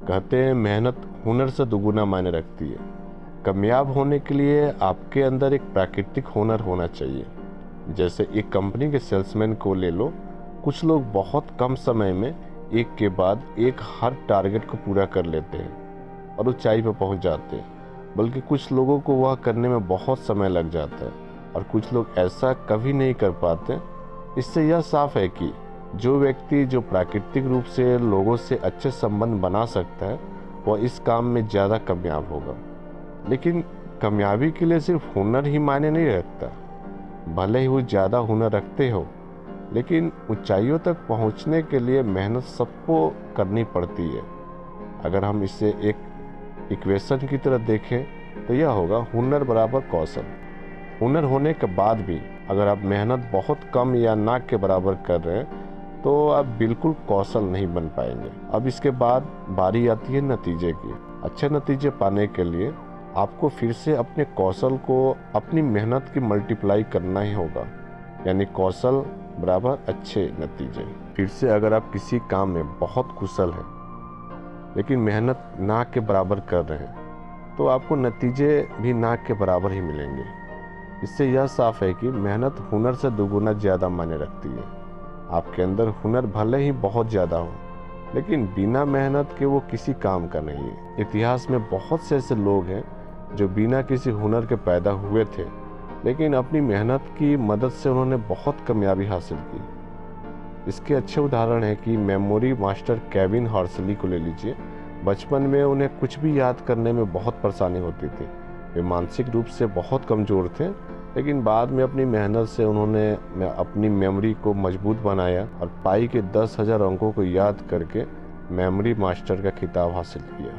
कहते हैं मेहनत हुनर से दुगुना मायने रखती है। कामयाब होने के लिए आपके अंदर एक प्राकृतिक हुनर होना चाहिए। जैसे एक कंपनी के सेल्समैन को ले लो, कुछ लोग बहुत कम समय में एक के बाद एक हर टारगेट को पूरा कर लेते हैं और ऊंचाई पर पहुंच जाते हैं, बल्कि कुछ लोगों को वह करने में बहुत समय लग जाता है और कुछ लोग ऐसा कभी नहीं कर पाते। इससे यह साफ है कि जो व्यक्ति जो प्राकृतिक रूप से लोगों से अच्छे संबंध बना सकता है वह इस काम में ज़्यादा कामयाब होगा। लेकिन कामयाबी के लिए सिर्फ हुनर ही मायने नहीं रखता। भले ही वो ज़्यादा हुनर रखते हो, लेकिन ऊंचाइयों तक पहुंचने के लिए मेहनत सबको करनी पड़ती है। अगर हम इसे एक इक्वेशन की तरह देखें तो यह होगा हुनर बराबर कौशल। हुनर होने के बाद भी अगर आप मेहनत बहुत कम या ना के बराबर कर रहे हैं तो आप बिल्कुल कौशल नहीं बन पाएंगे। अब इसके बाद बारी आती है नतीजे की। अच्छे नतीजे पाने के लिए आपको फिर से अपने कौशल को अपनी मेहनत की मल्टीप्लाई करना ही होगा, यानी कौशल बराबर अच्छे नतीजे। फिर से अगर आप किसी काम में बहुत कुशल हैं लेकिन मेहनत ना के बराबर कर रहे हैं तो आपको नतीजे भी ना के बराबर ही मिलेंगे। इससे यह साफ है कि मेहनत हुनर से दुगुना ज़्यादा मायने रखती है। आपके अंदर हुनर भले ही बहुत ज़्यादा हो, लेकिन बिना मेहनत के वो किसी काम का नहीं है। इतिहास में बहुत से ऐसे लोग हैं जो बिना किसी हुनर के पैदा हुए थे, लेकिन अपनी मेहनत की मदद से उन्होंने बहुत कामयाबी हासिल की। इसके अच्छे उदाहरण है कि मेमोरी मास्टर केविन हॉर्सली को ले लीजिए। बचपन में उन्हें कुछ भी याद करने में बहुत परेशानी होती थी। वे मानसिक रूप से बहुत कमज़ोर थे, लेकिन बाद में अपनी मेहनत से उन्होंने अपनी मेमोरी को मजबूत बनाया और पाई के 10,000 अंकों को याद करके मेमोरी मास्टर का खिताब हासिल किया।